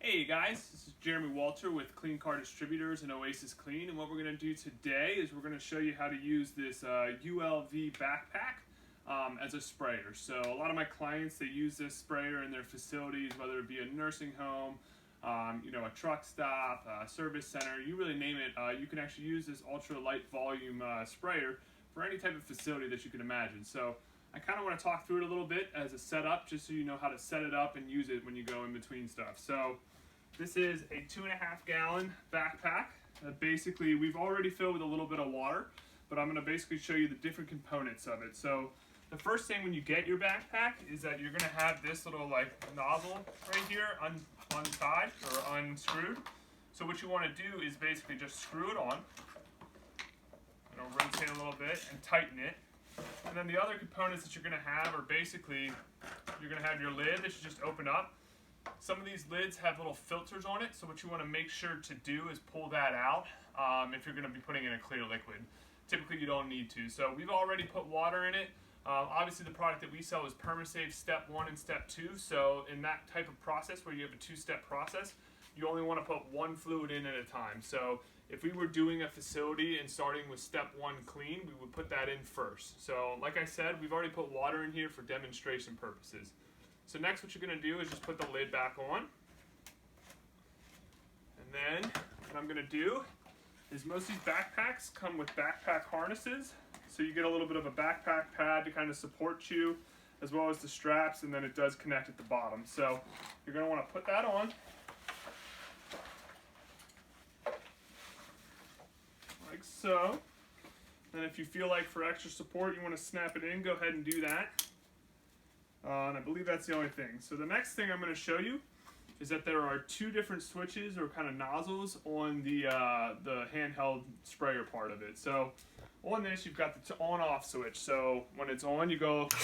Hey guys, this is Jeremy Walter with Car Distributors and Oasis Clean, and what we're going to do today is we're going to show you how to use this ULV backpack as a sprayer. So a lot of my clients, they use this sprayer in their facilities, whether it be a nursing home, a truck stop, a service center, you really name it. You can actually use this ultra light volume sprayer for any type of facility that you can imagine. So I kind of want to talk through it a little bit as a setup, just so you know how to set it up and use it when you go in between stuff. So this is a 2.5 gallon backpack that basically we've already filled with a little bit of water, but I'm going to basically show you the different components of it. So the first thing when you get your backpack is that you're going to have this little nozzle right here untied or unscrewed. So what you want to do is basically just screw it on. It'll rotate a little bit and tighten it. And then the other components that you're going to have are basically, you're going to have your lid that you just open up. Some of these lids have little filters on it, so what you want to make sure to do is pull that out if you're going to be putting in a clear liquid. Typically you don't need to. So we've already put water in it. Obviously the product that we sell is PermaSafe step 1 and step 2, so in that type of process where you have a 2-step process, you only want to put one fluid in at a time. So if we were doing a facility and starting with step 1 clean, we would put that in first. So like I said, we've already put water in here for demonstration purposes. So next what you're going to do is just put the lid back on. And then what I'm going to do is most of these backpacks come with backpack harnesses. So you get a little bit of a backpack pad to kind of support you, as well as the straps, and then it does connect at the bottom. So you're going to want to put that on. Like so. And if you feel like for extra support you want to snap it in, go ahead and do that. And I believe that's the only thing. So the next thing I'm going to show you is that there are 2 different switches or kind of nozzles on the handheld sprayer part of it. So on this you've got the on-off switch. So when it's on, you go, it's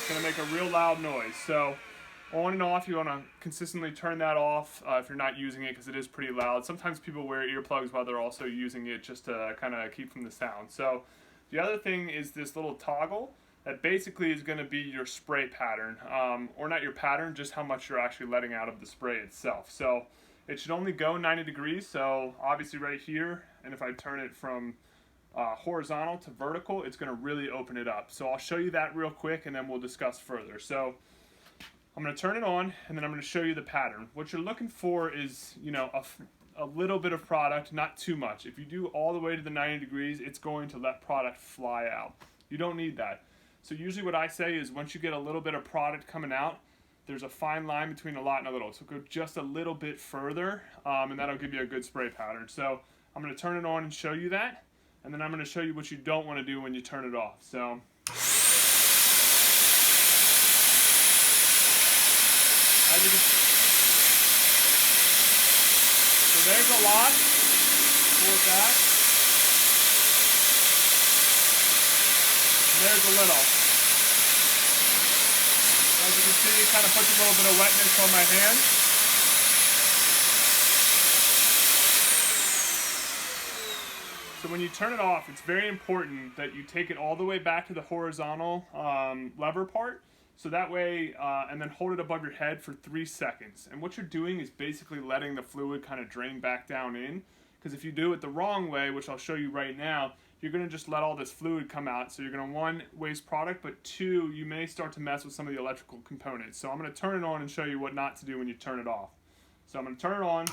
going to make a real loud noise. So on and off, you want to consistently turn that off if you're not using it, because it is pretty loud. Sometimes people wear earplugs while they're also using it just to kind of keep from the sound. So the other thing is this little toggle that basically is going to be your spray pattern, or not your pattern, just how much you're actually letting out of the spray itself. So it should only go 90 degrees, so obviously right here, and if I turn it from horizontal to vertical, it's going to really open it up. So I'll show you that real quick and then we'll discuss further. So I'm going to turn it on and then I'm going to show you the pattern. What you're looking for is, a little bit of product, not too much. If you do all the way to the 90 degrees, it's going to let product fly out. You don't need that. So usually what I say is once you get a little bit of product coming out, there's a fine line between a lot and a little. So go just a little bit further, and that'll give you a good spray pattern. So I'm going to turn it on and show you that, and then I'm going to show you what you don't want to do when you turn it off. So as you can, so there's a lot for that. There's a little. As you can see, it kind of puts a little bit of wetness on my hand. So when you turn it off, it's very important that you take it all the way back to the horizontal lever part. So that way, and then hold it above your head for 3 seconds. And what you're doing is basically letting the fluid kind of drain back down in. Because if you do it the wrong way, which I'll show you right now, you're going to just let all this fluid come out. So you're going to, 1, waste product, but 2, you may start to mess with some of the electrical components. So I'm going to turn it on and show you what not to do when you turn it off. So I'm going to turn it on. And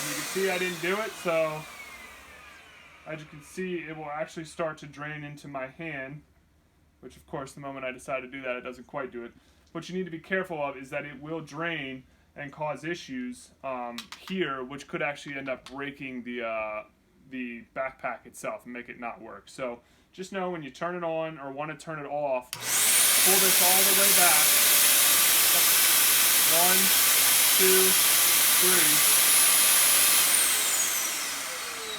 you can see I didn't do it, so as you can see, it will actually start to drain into my hand, which of course the moment I decide to do that, it doesn't quite do it. What you need to be careful of is that it will drain and cause issues here, which could actually end up breaking the backpack itself and make it not work. So just know when you turn it on or want to turn it off, pull this all the way back. 1, 2,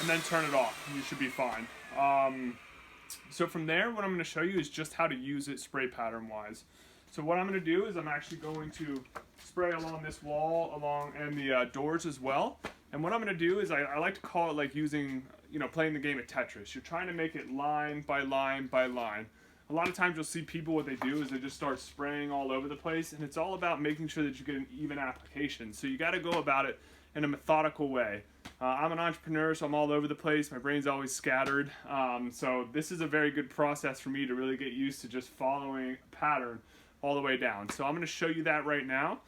3, and then turn it off. You should be fine. So from there, what I'm going to show you is just how to use it spray pattern wise. So what I'm going to do is I'm actually going to spray along this wall, and the doors as well. And what I'm going to do is I like to call it like using, playing the game of Tetris. You're trying to make it line by line by line. a lot of times you'll see people, what they do is they just start spraying all over the place, and it's all about making sure that you get an even application. So you got to go about it in a methodical way. I'm an entrepreneur, so I'm all over the place. My brain's always scattered. So this is a very good process for me to really get used to just following a pattern all the way down. So I'm going to show you that right now.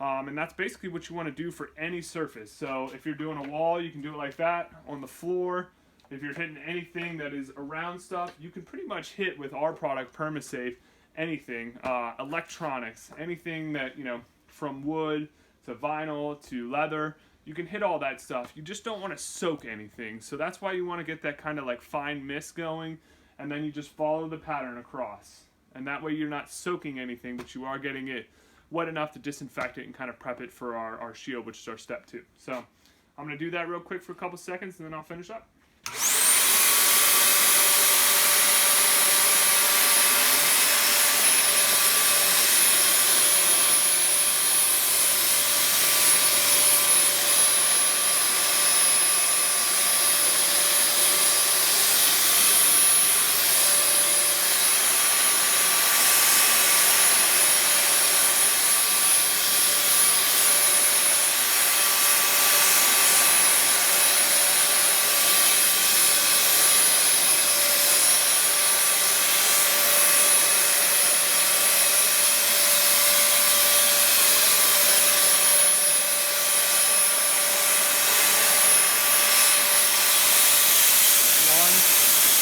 And that's basically what you want to do for any surface. So if you're doing a wall, you can do it like that. On the floor, if you're hitting anything that is around stuff, you can pretty much hit with our product, PermaSafe, anything. Electronics, anything that, you know, from wood to vinyl to leather. You can hit all that stuff. You just don't want to soak anything. So that's why you want to get that kind of like fine mist going, and then you just follow the pattern across. And that way you're not soaking anything, but you are getting it wet enough to disinfect it and kind of prep it for our shield, which is our step 2. So I'm going to do that real quick for a couple seconds, and then I'll finish up.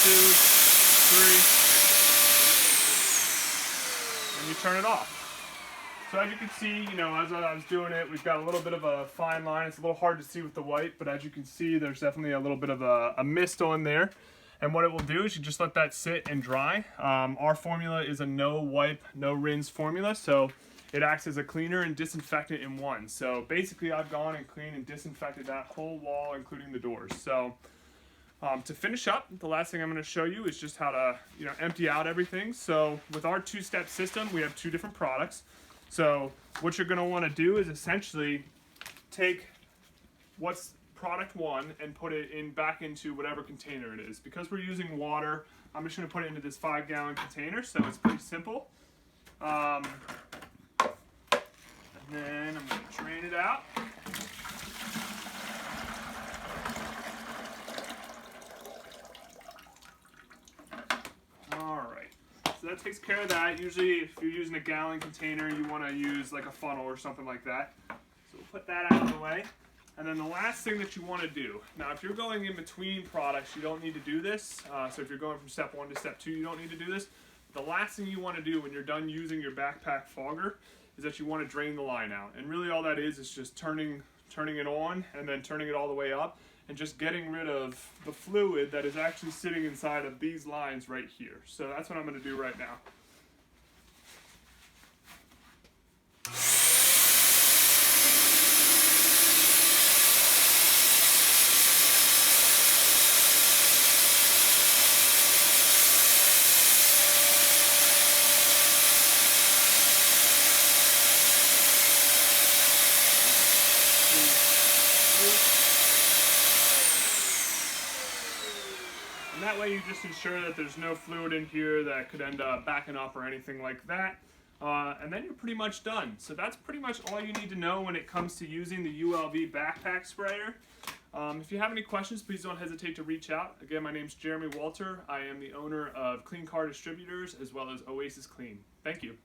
Two, three, and you turn it off. So as you can see, you know, as I was doing it, we've got a little bit of a fine line. It's a little hard to see with the white, but as you can see, there's definitely a little bit of a mist on there. And what it will do is you just let that sit and dry. Our formula is a no wipe, no rinse formula, so it acts as a cleaner and disinfectant in one. So basically I've gone and cleaned and disinfected that whole wall, including the doors. So to finish up, the last thing I'm going to show you is just how to, you know, empty out everything. So with our 2-step system, we have 2 different products. So what you're going to want to do is essentially take what's product 1 and put it in back into whatever container it is. Because we're using water, I'm just going to put it into this 5-gallon container, so it's pretty simple. And then I'm going to drain it out. So that takes care of that. Usually if you're using a gallon container, you want to use like a funnel or something like that. So we'll put that out of the way. And then the last thing that you want to do, now if you're going in between products, you don't need to do this. So if you're going from step 1 to step 2, you don't need to do this. The last thing you want to do when you're done using your backpack fogger is that you want to drain the line out. And really all that is just turning it on and then turning it all the way up, and just getting rid of the fluid that is actually sitting inside of these lines right here. So that's what I'm going to do right now. And that way you just ensure that there's no fluid in here that could end up backing up or anything like that. And then you're pretty much done. So that's pretty much all you need to know when it comes to using the ULV backpack sprayer. If you have any questions, please don't hesitate to reach out. Again, my name's Jeremy Walter. I am the owner of Car Distributors as well as Oasis Clean. Thank you.